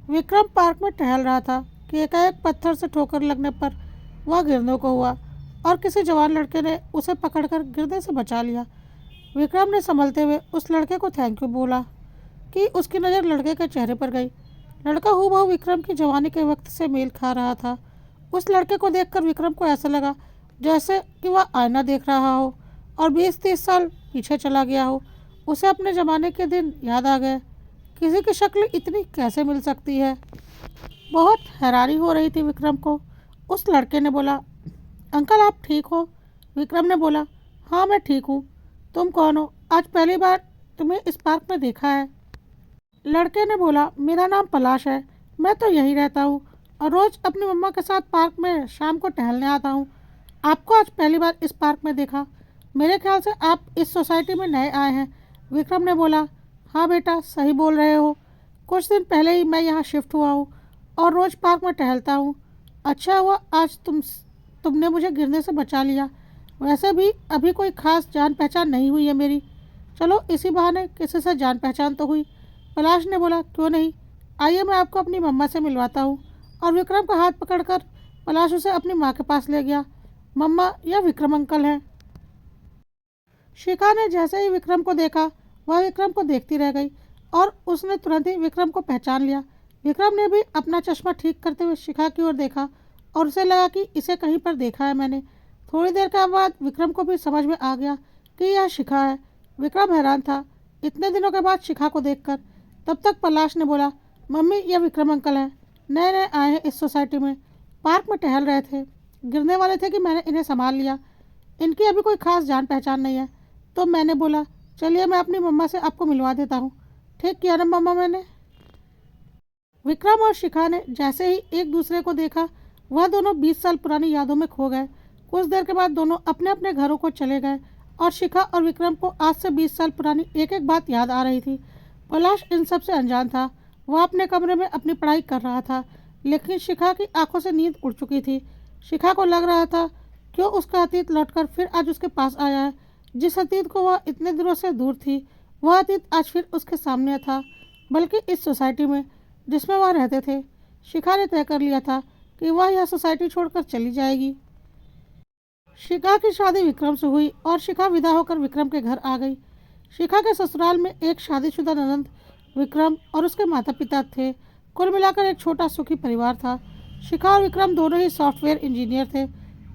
Vikram park में टहल रहा था कि एकाएक पत्थर से ठोकर लगने पर वह गिरने को हुआ और किसी जवान लड़के ने उसे पकड़कर गिरने से बचा लिया। विक्रम ने संभलते हुए उस लड़के को थैंक यू बोला कि उसकी नज़र लड़के के चेहरे पर गई। लड़का हूबहू विक्रम की जवानी के वक्त से मेल खा रहा था। उस लड़के को देखकर विक्रम को ऐसा लगा जैसे कि वह आईना देख रहा हो और 20-30 साल पीछे चला गया हो। उसे अपने ज़माने के दिन याद आ गए। किसी की शक्ल इतनी कैसे मिल सकती है? बहुत हैरानी हो रही थी विक्रम को। उस लड़के ने बोला, अंकल आप ठीक हो? विक्रम ने बोला, हाँ मैं ठीक हूँ। तुम कौन हो? आज पहली बार तुम्हें इस पार्क में देखा है। लड़के ने बोला, मेरा नाम पलाश है, मैं तो यहीं रहता हूँ और रोज़ अपनी मम्मा के साथ पार्क में शाम को टहलने आता हूँ। आपको आज पहली बार इस पार्क में देखा। मेरे ख्याल से आप इस सोसाइटी में नए आए हैं। विक्रम ने बोला, हाँ बेटा सही बोल रहे हो, कुछ दिन पहले ही मैं यहाँ शिफ्ट हुआ हूँ और रोज़ पार्क में टहलता हूँ। अच्छा हुआ आज तुमने मुझे गिरने से बचा लिया। वैसे भी अभी कोई खास जान पहचान नहीं हुई है मेरी। चलो इसी बहाने किसी से जान पहचान तो हुई। पलाश ने बोला, क्यों नहीं, आइए मैं आपको अपनी मम्मा से मिलवाता हूँ। और विक्रम का हाथ पकड़कर पलाश उसे अपनी माँ के पास ले गया। मम्मा, यह विक्रम अंकल हैं। शिखा ने जैसे ही विक्रम को देखा वह विक्रम को देखती रह गई और उसने तुरंत ही विक्रम को पहचान लिया। विक्रम ने भी अपना चश्मा ठीक करते हुए शिखा की ओर देखा और उसे लगा कि इसे कहीं पर देखा है मैंने। थोड़ी देर के बाद विक्रम को भी समझ में आ गया कि यह शिखा है। विक्रम हैरान था इतने दिनों के बाद शिखा को देखकर। तब तक पलाश ने बोला, मम्मी यह विक्रम अंकल हैं, नए नए आए हैं इस सोसाइटी में, पार्क में टहल रहे थे, गिरने वाले थे कि मैंने इन्हें संभाल लिया। इनकी अभी कोई खास जान पहचान नहीं है। तो मैंने बोला, चलिए मैं अपनी मम्मा से आपको मिलवा देता हूँ। ठीक किया ना मम्मा मैंने? विक्रम और शिखा ने जैसे ही एक दूसरे को देखा वह दोनों 20 साल पुरानी यादों में खो गए। कुछ देर के बाद दोनों अपने अपने घरों को चले गए और शिखा और विक्रम को आज से 20 साल पुरानी एक एक बात याद आ रही थी। पलाश इन सब से अनजान था। वह अपने कमरे में अपनी पढ़ाई कर रहा था, लेकिन शिखा की आंखों से नींद उड़ चुकी थी। शिखा को लग रहा था क्यों उसका अतीत लौटकर फिर आज उसके पास आया है। जिस अतीत को वह इतने दिनों से दूर थी, वह अतीत आज फिर उसके सामने था, बल्कि इस सोसाइटी में जिसमें वह रहते थे। शिखा ने तय कर लिया था कि वह यह सोसाइटी छोड़कर चली जाएगी। शिखा की शादी विक्रम से हुई और शिखा विदा होकर विक्रम के घर आ गई। शिखा के ससुराल में एक शादीशुदा ननंद, विक्रम और उसके माता पिता थे। कुल मिलाकर एक छोटा सुखी परिवार था। शिखा और विक्रम दोनों ही सॉफ्टवेयर इंजीनियर थे,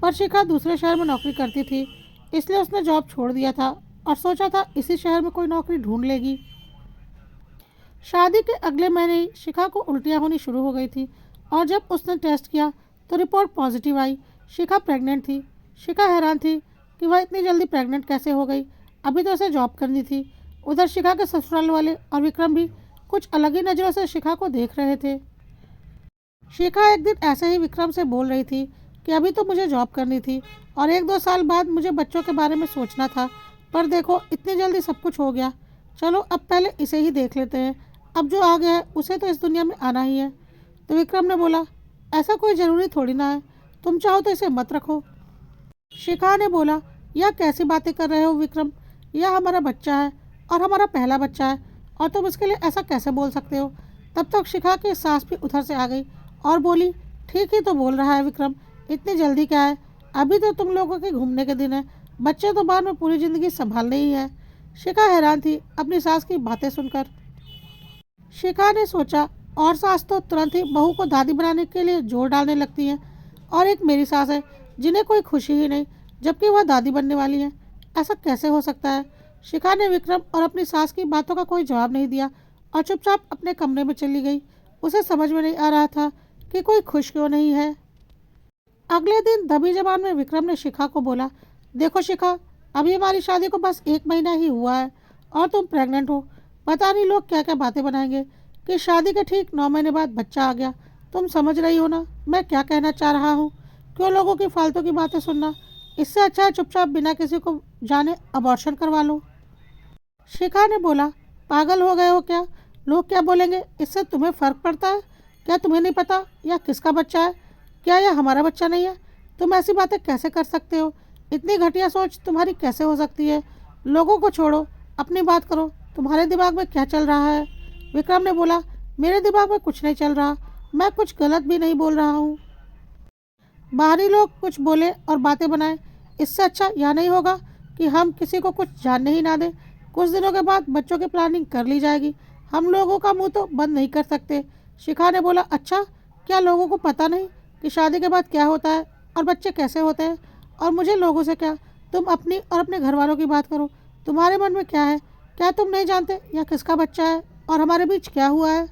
पर शिखा दूसरे शहर में नौकरी करती थी, इसलिए उसने जॉब छोड़ दिया था और सोचा था इसी शहर में कोई नौकरी ढूंढ लेगी। शादी के अगले महीने ही शिखा को उल्टियाँ होनी शुरू हो गई थी और जब उसने टेस्ट किया तो रिपोर्ट पॉजिटिव आई। शिखा प्रेग्नेंट थी। शिखा हैरान थी कि वह इतनी जल्दी प्रेग्नेंट कैसे हो गई, अभी तो उसे जॉब करनी थी। उधर शिखा के ससुराल वाले और विक्रम भी कुछ अलग ही नज़रों से शिखा को देख रहे थे। शिखा एक दिन ऐसे ही विक्रम से बोल रही थी कि अभी तो मुझे जॉब करनी थी और 1-2 साल बाद मुझे बच्चों के बारे में सोचना था, पर देखो इतनी जल्दी सब कुछ हो गया। चलो अब पहले इसे ही देख लेते हैं, अब जो आ गया है उसे तो इस दुनिया में आना ही है। तो विक्रम ने बोला, ऐसा कोई ज़रूरी थोड़ी ना है, तुम चाहो तो इसे मत रखो। शिखा ने बोला, यह कैसी बातें कर रहे हो विक्रम, यह हमारा बच्चा है और हमारा पहला बच्चा है और तुम इसके लिए ऐसा कैसे बोल सकते हो। तब तक शिखा की सास भी उधर से आ गई और बोली, ठीक ही तो बोल रहा है विक्रम, इतनी जल्दी क्या है, अभी तो तुम लोगों के घूमने के दिन है, बच्चे तो बाद में पूरी ज़िंदगी संभालने ही है। शिखा हैरान थी अपनी सास की बातें सुनकर। शिखा ने सोचा, और सास तो तुरंत ही बहू को दादी बनाने के लिए जोर डालने लगती हैं और एक मेरी सास है जिन्हें कोई खुशी ही नहीं, जबकि वह दादी बनने वाली हैं। ऐसा कैसे हो सकता है? शिखा ने विक्रम और अपनी सास की बातों का कोई जवाब नहीं दिया और चुपचाप अपने कमरे में चली गई। उसे समझ में नहीं आ रहा था कि कोई खुश क्यों नहीं है। अगले दिन दबी जबान में विक्रम ने शिखा को बोला, देखो शिखा, अभी हमारी शादी को बस 1 महीना ही हुआ है और तुम प्रेग्नेंट हो। पता नहीं लोग क्या क्या बातें बनाएंगे कि शादी के ठीक 9 महीने बाद बच्चा आ गया। तुम समझ रही हो ना मैं क्या कहना चाह रहा हूँ? क्यों लोगों की फालतू की बातें सुनना? इससे अच्छा है चुपचाप बिना किसी को जाने अबॉर्शन करवा लो। शिखा ने बोला, पागल हो गए हो क्या? लोग क्या बोलेंगे इससे तुम्हें फ़र्क पड़ता है? क्या तुम्हें नहीं पता यह किसका बच्चा है? क्या यह हमारा बच्चा नहीं है? तुम ऐसी बातें कैसे कर सकते हो? इतनी घटिया सोच तुम्हारी कैसे हो सकती है? लोगों को छोड़ो, अपनी बात करो, तुम्हारे दिमाग में क्या चल रहा है? विक्रम ने बोला, मेरे दिमाग में कुछ नहीं चल रहा, मैं कुछ गलत भी नहीं बोल रहा हूँ। बाहरी लोग कुछ बोले और बातें बनाएं, इससे अच्छा यह नहीं होगा कि हम किसी को कुछ जानने ही ना दें। कुछ दिनों के बाद बच्चों की प्लानिंग कर ली जाएगी, हम लोगों का मुंह तो बंद नहीं कर सकते। शिखा ने बोला, अच्छा, क्या लोगों को पता नहीं कि शादी के बाद क्या होता है और बच्चे कैसे होते हैं? और मुझे लोगों से क्या? तुम अपनी और अपने घर वालों की बात करो। तुम्हारे मन में क्या है? क्या तुम नहीं जानते यह किसका बच्चा है और हमारे बीच क्या हुआ है?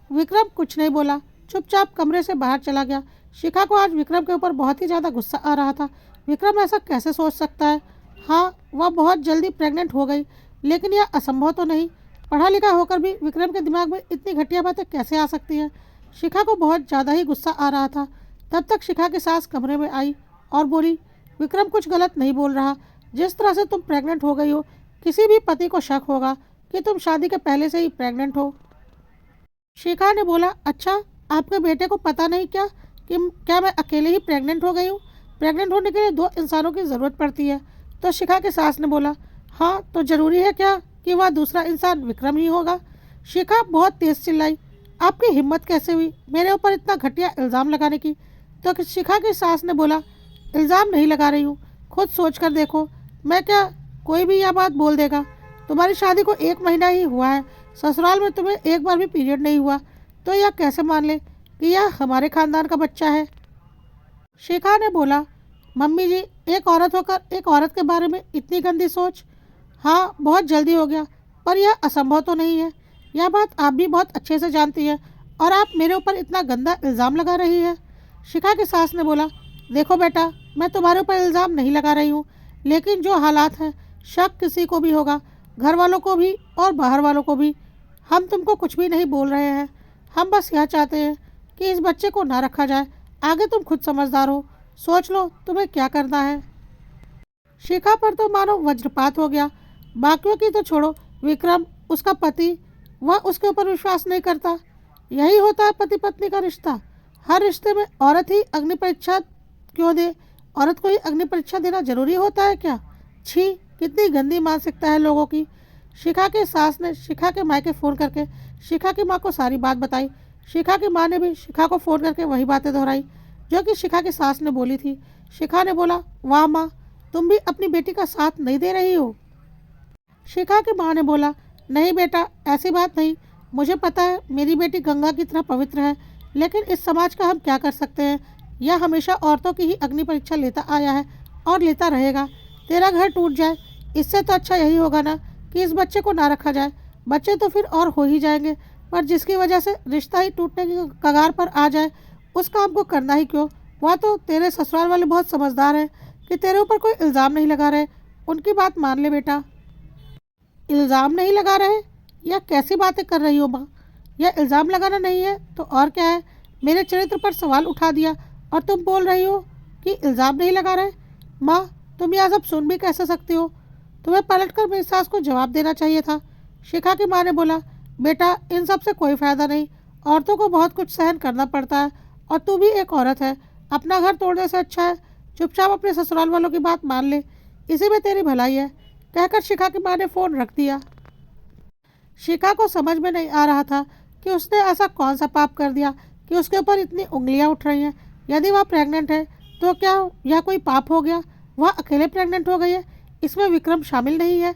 विक्रम कुछ नहीं बोला, चुपचाप कमरे से बाहर चला गया। शिखा को आज विक्रम के ऊपर बहुत ही ज़्यादा गुस्सा आ रहा था। विक्रम ऐसा कैसे सोच सकता है? हाँ, वह बहुत जल्दी प्रेग्नेंट हो गई, लेकिन यह असंभव तो नहीं। पढ़ा लिखा होकर भी विक्रम के दिमाग में इतनी घटिया बातें कैसे आ सकती हैं? शिखा को बहुत ज़्यादा ही गुस्सा आ रहा था। तब तक शिखा की सास कमरे में आई और बोली, विक्रम कुछ गलत नहीं बोल रहा। जिस तरह से तुम प्रेग्नेंट हो गई हो, किसी भी पति को शक होगा कि तुम शादी के पहले से ही प्रेग्नेंट हो। शिखा ने बोला, अच्छा, आपके बेटे को पता नहीं क्या कि क्या मैं अकेले ही प्रेग्नेंट हो गई हूँ? प्रेग्नेंट होने के लिए दो इंसानों की ज़रूरत पड़ती है। तो शिखा की सास ने बोला, हाँ, तो ज़रूरी है क्या कि वह दूसरा इंसान विक्रम ही होगा? शिखा बहुत तेज़ चिल्लाई, आपकी हिम्मत कैसे हुई मेरे ऊपर इतना घटिया इल्ज़ाम लगाने की? तो शिखा की सास ने बोला, इल्ज़ाम नहीं लगा रही हूँ, खुद सोच कर देखो। मैं क्या, कोई भी यह बात बोल देगा? तुम्हारी शादी को 1 महीना ही हुआ है, ससुराल में तुम्हें एक बार भी पीरियड नहीं हुआ, तो यह कैसे मान ले कि यह हमारे खानदान का बच्चा है? शिखा ने बोला, मम्मी जी, एक औरत होकर एक औरत के बारे में इतनी गंदी सोच? हाँ, बहुत जल्दी हो गया, पर यह असंभव तो नहीं है। यह बात आप भी बहुत अच्छे से जानती हैं और आप मेरे ऊपर इतना गंदा इल्ज़ाम लगा रही है। शिखा की सास ने बोला, देखो बेटा, मैं तुम्हारे ऊपर इल्ज़ाम नहीं लगा रही हूँ, लेकिन जो हालात हैं, शक किसी को भी होगा, घर वालों को भी और बाहर वालों को भी। हम तुमको कुछ भी नहीं बोल रहे हैं, हम बस यह चाहते हैं कि इस बच्चे को ना रखा जाए। आगे तुम खुद समझदार हो, सोच लो तुम्हें क्या करना है। शिखा पर तो मानो वज्रपात हो गया। बाकियों की तो छोड़ो, विक्रम, उसका पति, वह उसके ऊपर विश्वास नहीं करता। यही होता है पति पत्नी का रिश्ता। हर रिश्ते में औरत ही अग्नि परीक्षा क्यों दे? औरत को ही अग्नि परीक्षा देना जरूरी होता है क्या? छी, कितनी गंदी मानसिकता है लोगों की। शिखा के सास ने शिखा के मायके फ़ोन करके शिखा की माँ को सारी बात बताई। शिखा की माँ ने भी शिखा को फ़ोन करके वही बातें दोहराई जो कि शिखा की सास ने बोली थी। शिखा ने बोला, वाह माँ, तुम भी अपनी बेटी का साथ नहीं दे रही हो। शिखा की माँ ने बोला, नहीं बेटा, ऐसी बात नहीं। मुझे पता है मेरी बेटी गंगा की तरह पवित्र है, लेकिन इस समाज का हम क्या कर सकते हैं? यह हमेशा औरतों की ही अग्नि परीक्षा लेता आया है और लेता रहेगा। तेरा घर टूट जाए, इससे तो अच्छा यही होगा ना कि इस बच्चे को ना रखा जाए। बच्चे तो फिर और हो ही जाएंगे, पर जिसकी वजह से रिश्ता ही टूटने की कगार पर आ जाए, उस काम को करना ही क्यों? वह तो तेरे ससुराल वाले बहुत समझदार हैं कि तेरे ऊपर कोई इल्ज़ाम नहीं लगा रहे। उनकी बात मान ले बेटा। इल्ज़ाम नहीं लगा रहे? यह कैसी बातें कर रही हो माँ? यह इल्ज़ाम लगाना नहीं है तो और क्या है? मेरे चरित्र पर सवाल उठा दिया और तुम बोल रही हो कि इल्ज़ाम नहीं लगा रहे? माँ, तुम यह सब सुन भी कैसे सकती हो? तुम्हें पलटकर मेरी सास को जवाब देना चाहिए था। शिखा की माँ ने बोला, बेटा, इन सब से कोई फ़ायदा नहीं। औरतों को बहुत कुछ सहन करना पड़ता है और तू भी एक औरत है। अपना घर तोड़ने से अच्छा है चुपचाप अपने ससुराल वालों की बात मान ले, इसी में तेरी भलाई है। कहकर शिखा की माँ ने फ़ोन रख दिया। शिखा को समझ में नहीं आ रहा था कि उसने ऐसा कौन सा पाप कर दिया कि उसके ऊपर इतनी उंगलियां उठ रही हैं। यदि वह प्रेग्नेंट है तो क्या यह कोई पाप हो गया? वह अकेले प्रेग्नेंट हो गई है, इसमें विक्रम शामिल नहीं है,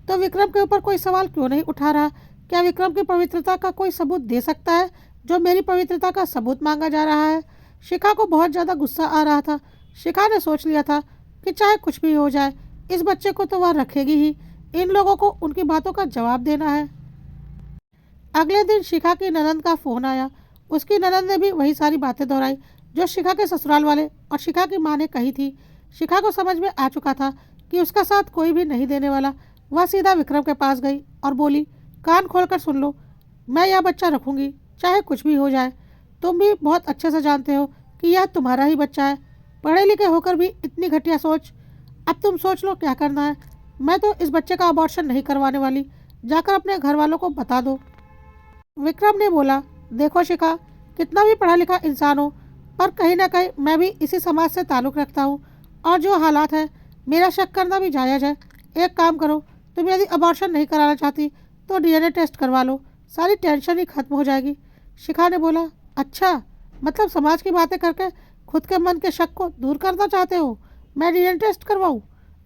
तो विक्रम के ऊपर कोई सवाल क्यों नहीं उठा रहा? क्या विक्रम की पवित्रता का कोई सबूत दे सकता है जो मेरी पवित्रता का सबूत मांगा जा रहा है? शिखा को बहुत ज़्यादा गुस्सा आ रहा था। शिखा ने सोच लिया था कि चाहे कुछ भी हो जाए, इस बच्चे को तो वह रखेगी ही। इन लोगों को उनकी बातों का जवाब देना है। अगले दिन शिखा की ननंद का फ़ोन आया। उसकी ननंद ने भी वही सारी बातें दोहराई जो शिखा के ससुराल वाले और शिखा की माँ ने कही थी। शिखा को समझ में आ चुका था कि उसका साथ कोई भी नहीं देने वाला। वह सीधा विक्रम के पास गई और बोली, कान खोलकर सुन लो, मैं यह बच्चा रखूँगी चाहे कुछ भी हो जाए। तुम भी बहुत अच्छे से जानते हो कि यह तुम्हारा ही बच्चा है। पढ़े लिखे होकर भी इतनी घटिया सोच। अब तुम सोच लो क्या करना है। मैं तो इस बच्चे का अबॉर्शन नहीं करवाने वाली। जाकर अपने घर वालों को बता दो। विक्रम ने बोला, देखो शिखा, कितना भी पढ़ा लिखा इंसान हो, पर कहीं ना कहीं मैं भी इसी समाज से ताल्लुक़ रखता हूँ और जो हालात हैं, मेरा शक करना भी जायज़ है। एक काम करो, तुम यदि अबॉर्शन नहीं कराना चाहती तो डीएनए टेस्ट करवा लो, सारी टेंशन ही खत्म हो जाएगी। शिखा ने बोला, अच्छा, मतलब समाज की बातें करके खुद के मन के शक को दूर करना चाहते हो? मैं डीएनए टेस्ट करवाऊँ,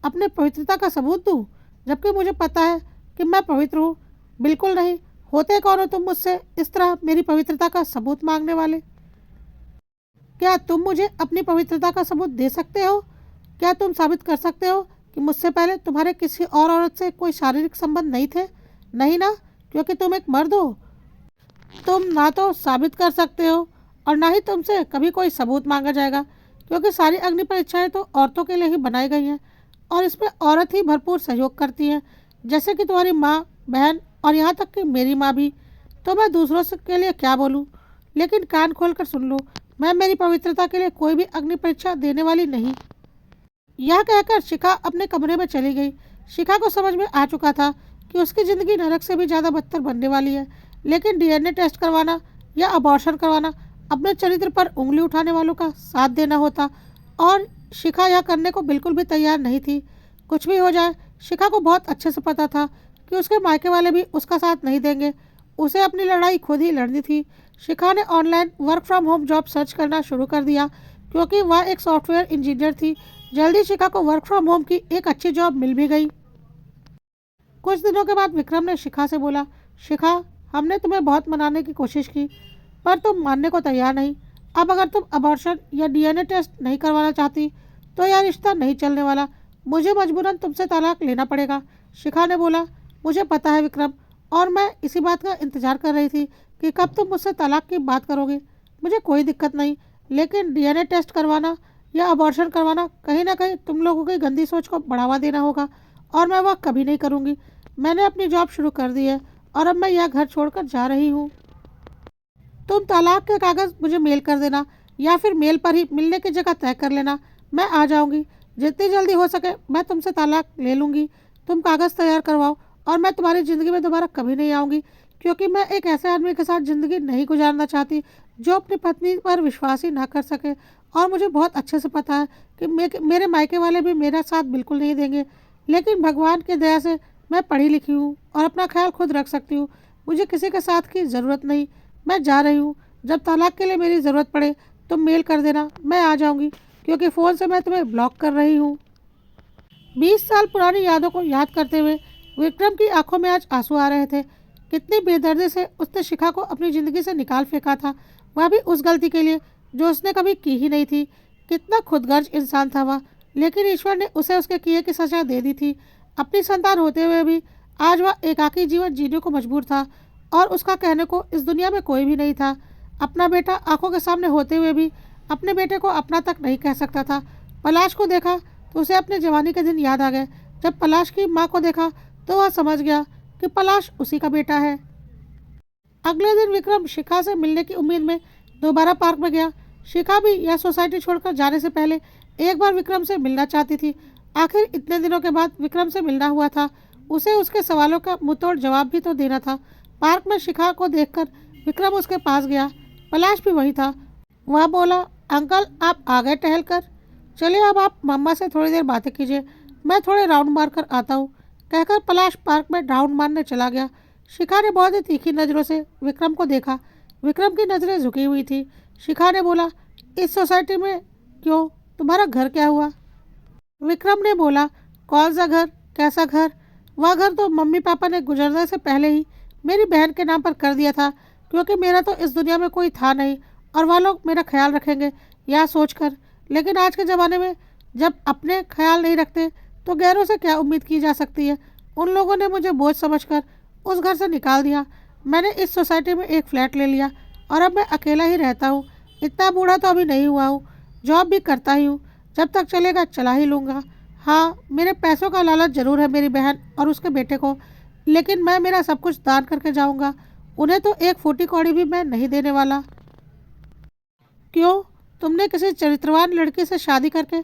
अपने पवित्रता का सबूत दूँ, जबकि मुझे पता है कि मैं पवित्र हूँ? बिल्कुल नहीं। होते कौन हो तुम मुझसे इस तरह मेरी पवित्रता का सबूत मांगने वाले? क्या तुम मुझे अपनी पवित्रता का सबूत दे सकते हो? क्या तुम साबित कर सकते हो कि मुझसे पहले तुम्हारे किसी और औरत से कोई शारीरिक संबंध नहीं थे? नहीं ना, क्योंकि तुम एक मर्द हो। तुम ना तो साबित कर सकते हो और ना ही तुमसे कभी कोई सबूत मांगा जाएगा, क्योंकि सारी अग्नि परीक्षाएं तो औरतों के लिए ही बनाई गई हैं और इसमें औरत ही भरपूर सहयोग करती है, जैसे कि तुम्हारी माँ, बहन और यहाँ तक कि मेरी माँ भी। तो मैं दूसरों के लिए क्या बोलूँ? लेकिन कान खोल कर सुन लो, मैं मेरी पवित्रता के लिए कोई भी अग्नि परीक्षा देने वाली नहीं। यह कहकर शिखा अपने कमरे में चली गई। शिखा को समझ में आ चुका था कि उसकी ज़िंदगी नरक से भी ज़्यादा बदतर बनने वाली है, लेकिन डीएनए टेस्ट करवाना या अबॉर्शन करवाना अपने चरित्र पर उंगली उठाने वालों का साथ देना होता, और शिखा यह करने को बिल्कुल भी तैयार नहीं थी। कुछ भी हो जाए, शिखा को बहुत अच्छे से पता था कि उसके मायके वाले भी उसका साथ नहीं देंगे। उसे अपनी लड़ाई खुद ही लड़नी थी। शिखा ने online work from home job search करना शुरू कर दिया, क्योंकि वह एक सॉफ्टवेयर इंजीनियर थी। जल्दी शिखा को वर्क फ्रॉम होम की एक अच्छी जॉब मिल भी गई। कुछ दिनों के बाद विक्रम ने शिखा से बोला, शिखा, हमने तुम्हें बहुत मनाने की कोशिश की, पर तुम मानने को तैयार नहीं। अब अगर तुम अबॉर्शन या डीएनए टेस्ट नहीं करवाना चाहती तो यह रिश्ता नहीं चलने वाला। मुझे मजबूरन तुमसे तलाक लेना पड़ेगा। शिखा ने बोला, मुझे पता है विक्रम, और मैं इसी बात का इंतजार कर रही थी कि कब तुम मुझसे तलाक की बात करोगे। मुझे कोई दिक्कत नहीं, लेकिन डीएनए टेस्ट करवाना या अबॉर्शन करवाना कहीं ना कहीं तुम लोगों की गंदी सोच को बढ़ावा देना होगा, और मैं वह कभी नहीं करूँगी। मैंने अपनी जॉब शुरू कर दी है और अब मैं यह घर छोड़कर जा रही हूँ। तुम तलाक के कागज़ मुझे मेल कर देना, या फिर मेल पर ही मिलने की जगह तय कर लेना। मैं आ जाऊँगी। जितनी जल्दी हो सके मैं तुमसे तलाक ले लूँगी। तुम कागज़ तैयार करवाओ और मैं तुम्हारी ज़िंदगी में दोबारा कभी नहीं आऊँगी, क्योंकि मैं एक ऐसे आदमी के साथ ज़िंदगी नहीं गुजारना चाहती जो अपनी पत्नी पर विश्वास ही ना कर सके। और मुझे बहुत अच्छे से पता है कि मेरे मायके वाले भी मेरा साथ बिल्कुल नहीं देंगे, लेकिन भगवान की दया से मैं पढ़ी लिखी हूँ और अपना ख्याल खुद रख सकती हूँ। मुझे किसी के साथ की ज़रूरत नहीं। मैं जा रही हूँ। जब तलाक के लिए मेरी ज़रूरत पड़े तो मेल कर देना, मैं आ जाऊँगी, क्योंकि फ़ोन से मैं तुम्हें ब्लॉक कर रही हूँ। 20 साल पुरानी यादों को याद करते हुए विक्रम की आंखों में आज आंसू आ रहे थे। कितनी बेदर्दी से उसने शिखा को अपनी ज़िंदगी से निकाल फेंका था, वह भी उस गलती के लिए जो उसने कभी की ही नहीं थी। कितना खुदगर्ज इंसान था वह, लेकिन ईश्वर ने उसे उसके किए की सजा दे दी थी। अपनी संतान होते हुए भी आज वह एकाकी जीवन जीने को मजबूर था, और उसका कहने को इस दुनिया में कोई भी नहीं था। अपना बेटा आंखों के सामने होते हुए भी अपने बेटे को अपना तक नहीं कह सकता था। पलाश को देखा तो उसे अपने जवानी के दिन याद आ गए। जब पलाश की माँ को देखा तो वह समझ गया कि पलाश उसी का बेटा है। अगले दिन विक्रम शिखा से मिलने की उम्मीद में दोबारा पार्क में गया। शिखा भी यह सोसाइटी छोड़कर जाने से पहले एक बार विक्रम से मिलना चाहती थी। आखिर इतने दिनों के बाद विक्रम से मिलना हुआ था। उसे उसके सवालों का मुंहतोड़ जवाब भी तो देना था। पार्क में शिखा को देखकर विक्रम उसके पास गया। पलाश भी वही था। वह बोला, अंकल, आप आ गए टहल कर। चलिए, अब आप मम्मा से थोड़ी देर बातें कीजिए, मैं थोड़े राउंड मार कर आता हूँ। कहकर पलाश पार्क में राउंड मारने चला गया। शिखा ने बहुत ही तीखी नज़रों से विक्रम को देखा। विक्रम की नज़रें झुकी हुई थी। शिखा ने बोला, इस सोसाइटी में क्यों? तुम्हारा घर क्या हुआ? विक्रम ने बोला, कौन सा घर? कैसा घर? वह घर तो मम्मी पापा ने गुजरने से पहले ही मेरी बहन के नाम पर कर दिया था, क्योंकि मेरा तो इस दुनिया में कोई था नहीं और वह लोग मेरा ख्याल रखेंगे यह सोचकर। लेकिन आज के ज़माने में जब अपने ख्याल नहीं रखते तो गैरों से क्या उम्मीद की जा सकती है। उन लोगों ने मुझे बोझ समझकर उस घर से निकाल दिया। मैंने इस सोसाइटी में एक फ्लैट ले लिया और अब मैं अकेला ही रहता हूँ। इतना बूढ़ा तो अभी नहीं हुआ हूँ। जॉब भी करता ही हूँ। जब तक चलेगा चला ही लूँगा। हाँ, मेरे पैसों का लालच ज़रूर है मेरी बहन और उसके बेटे को, लेकिन मैं मेरा सब कुछ दान करके जाऊँगा। उन्हें तो एक फूटी कौड़ी भी मैं नहीं देने वाला। क्यों? तुमने किसी चरित्रवान लड़की से शादी करके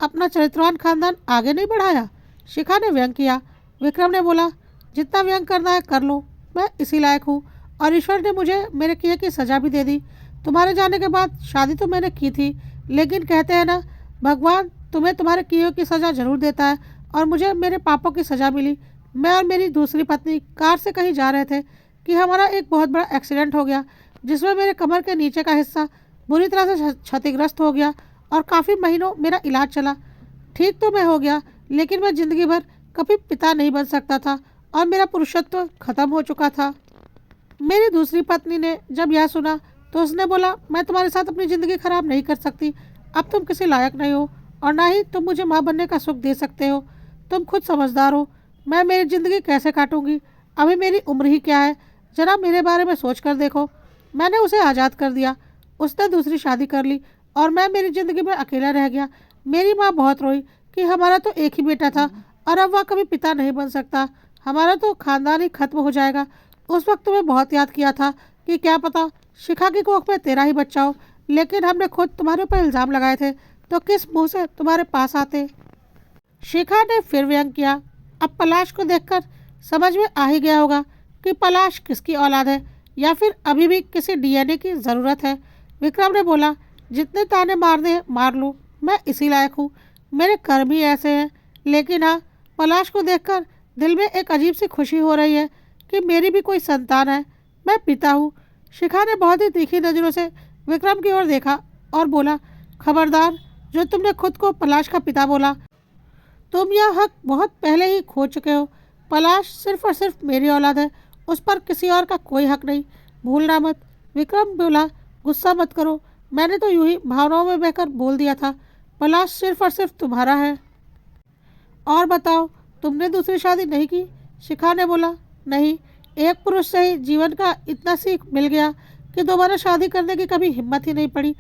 अपना चरित्रवान खानदान आगे नहीं बढ़ाया? शिखा ने व्यंग किया। विक्रम ने बोला, जितना व्यंग करना है कर लो, मैं इसी लायक हूँ, और ईश्वर ने मुझे मेरे किए की सज़ा भी दे दी। तुम्हारे जाने के बाद शादी तो मैंने की थी, लेकिन कहते हैं ना, भगवान तुम्हें तुम्हारे किए की सज़ा ज़रूर देता है, और मुझे मेरे पापों की सज़ा मिली। मैं और मेरी दूसरी पत्नी कार से कहीं जा रहे थे। कि हमारा एक बहुत बड़ा एक्सीडेंट हो गया जिसमें मेरे कमर के नीचे का हिस्सा बुरी तरह से क्षतिग्रस्त हो गया और काफ़ी महीनों मेरा इलाज चला। ठीक तो मैं हो गया, लेकिन मैं ज़िंदगी भर कभी पिता नहीं बन सकता था और मेरा पुरुषत्व खत्म हो चुका था। मेरी दूसरी पत्नी ने जब यह सुना तो उसने बोला, मैं तुम्हारे साथ अपनी ज़िंदगी खराब नहीं कर सकती। अब तुम किसी लायक नहीं हो और ना ही तुम मुझे माँ बनने का सुख दे सकते हो। तुम खुद समझदार हो। मैं मेरी ज़िंदगी कैसे काटूंगी? अभी मेरी उम्र ही क्या है? जरा मेरे बारे में सोच कर देखो। मैंने उसे आज़ाद कर दिया। उसने दूसरी शादी कर ली और मैं मेरी ज़िंदगी में अकेला रह गया। मेरी माँ बहुत रोई कि हमारा तो एक ही बेटा था और अब वह कभी पिता नहीं बन सकता। हमारा तो खानदान ही खत्म हो जाएगा। उस वक्त तुम्हें बहुत याद किया था कि क्या पता शिखा की कोख में तेरा ही बच्चा हो, लेकिन हमने खुद तुम्हारे ऊपर इल्ज़ाम लगाए थे, तो किस मुंह से तुम्हारे पास आते? शिखा ने फिर व्यंग किया। अब पलाश को देखकर समझ में आ ही गया होगा कि पलाश किसकी औलाद है या फिर अभी भी किसी डीएनए की ज़रूरत है। विक्रम ने बोला, जितने ताने मारने हैं मार लूँ, मैं इसी लायक हूँ। मेरे कर्म ही ऐसे हैं। लेकिन हाँ, पलाश को देखकर दिल में एक अजीब सी खुशी हो रही है कि मेरी भी कोई संतान है। मैं पिता हूँ। शिखा ने बहुत ही तीखी नज़रों से विक्रम की ओर देखा और बोला, खबरदार, जो तुमने खुद को पलाश का पिता बोला, तुम यह हक बहुत पहले ही खो चुके हो। पलाश सिर्फ और सिर्फ मेरी औलाद है। उस पर किसी और का कोई हक नहीं। भूलना मत। विक्रम बोला, गुस्सा मत करो। मैंने तो यूं ही भावनाओं में बहकर बोल दिया था। पलाश सिर्फ और सिर्फ तुम्हारा है। और बताओ, तुमने दूसरी शादी नहीं की? शिखा ने बोला, नहीं। एक पुरुष से ही जीवन का इतना सीख मिल गया कि दोबारा शादी करने की कभी हिम्मत ही नहीं पड़ी।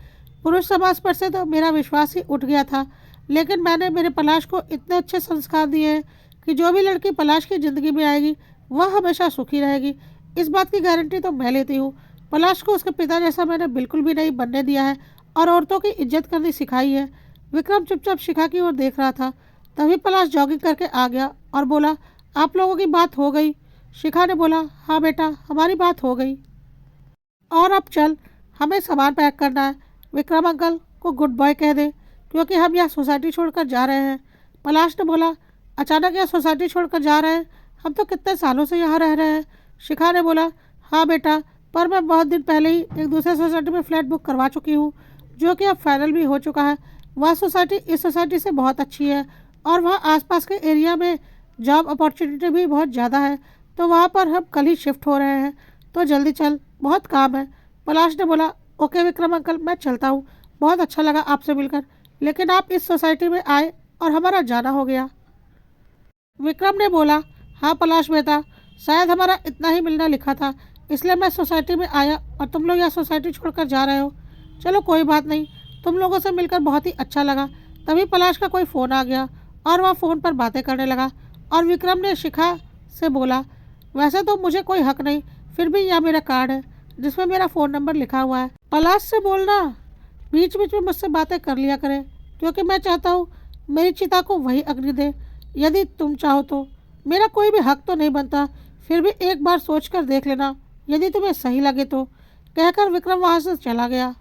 पुरुष समाज पर से तो मेरा विश्वास ही उठ गया था, लेकिन मैंने मेरे पलाश को इतने अच्छे संस्कार दिए हैं कि जो भी लड़की पलाश की ज़िंदगी में आएगी वह हमेशा सुखी रहेगी। इस बात की गारंटी तो मैं लेती हूँ। पलाश को उसके पिता जैसा मैंने बिल्कुल भी नहीं बनने दिया है और औरतों की इज्जत करनी सिखाई है। विक्रम चुपचाप शिखा की ओर देख रहा था। तभी पलाश जॉगिंग करके आ गया और बोला, आप लोगों की बात हो गई? शिखा ने बोला, हाँ बेटा, हमारी बात हो गई। और अब चल, हमें सामान पैक करना है। विक्रम अंकल को गुड बाय कह दे, क्योंकि हम यह सोसाइटी छोड़कर जा रहे हैं। पलाश ने बोला, अचानक यह सोसाइटी छोड़कर जा रहे हैं? हम तो कितने सालों से यहाँ रह रहे हैं। शिखा ने बोला, हाँ बेटा, पर मैं बहुत दिन पहले ही एक दूसरे सोसाइटी में फ्लैट बुक करवा चुकी हूँ, जो कि अब फाइनल भी हो चुका है। वह सोसाइटी इस सोसाइटी से बहुत अच्छी है और वहाँ आसपास के एरिया में जॉब अपॉर्चुनिटी भी बहुत ज़्यादा है, तो वहाँ पर हम कल ही शिफ्ट हो रहे हैं। तो जल्दी चल, बहुत काम है। पलाश ने बोला, ओके विक्रम अंकल, मैं चलता हूँ। बहुत अच्छा लगा आपसे मिलकर, लेकिन आप इस सोसाइटी में आए और हमारा जाना हो गया। विक्रम ने बोला, हाँ पलाश बेटा, शायद हमारा इतना ही मिलना लिखा था, इसलिए मैं सोसाइटी में आया और तुम लोग यह सोसाइटी छोड़कर जा रहे हो। चलो कोई बात नहीं, तुम लोगों से मिलकर बहुत ही अच्छा लगा। तभी पलाश का कोई फ़ोन आ गया और वह फ़ोन पर बातें करने लगा और विक्रम ने शिखा से बोला, वैसे तो मुझे कोई हक नहीं, फिर भी यह मेरा कार्ड है जिसमें मेरा फ़ोन नंबर लिखा हुआ है। पलाश से बोलना बीच बीच में मुझसे बातें कर लिया करें, क्योंकि मैं चाहता हूँ मेरी चिता को वही अग्नि दे। यदि तुम चाहो तो। मेरा कोई भी हक तो नहीं बनता, फिर भी एक बार सोच कर देख लेना, यदि तुम्हें सही लगे तो। कहकर विक्रम वहाँ से चला गया।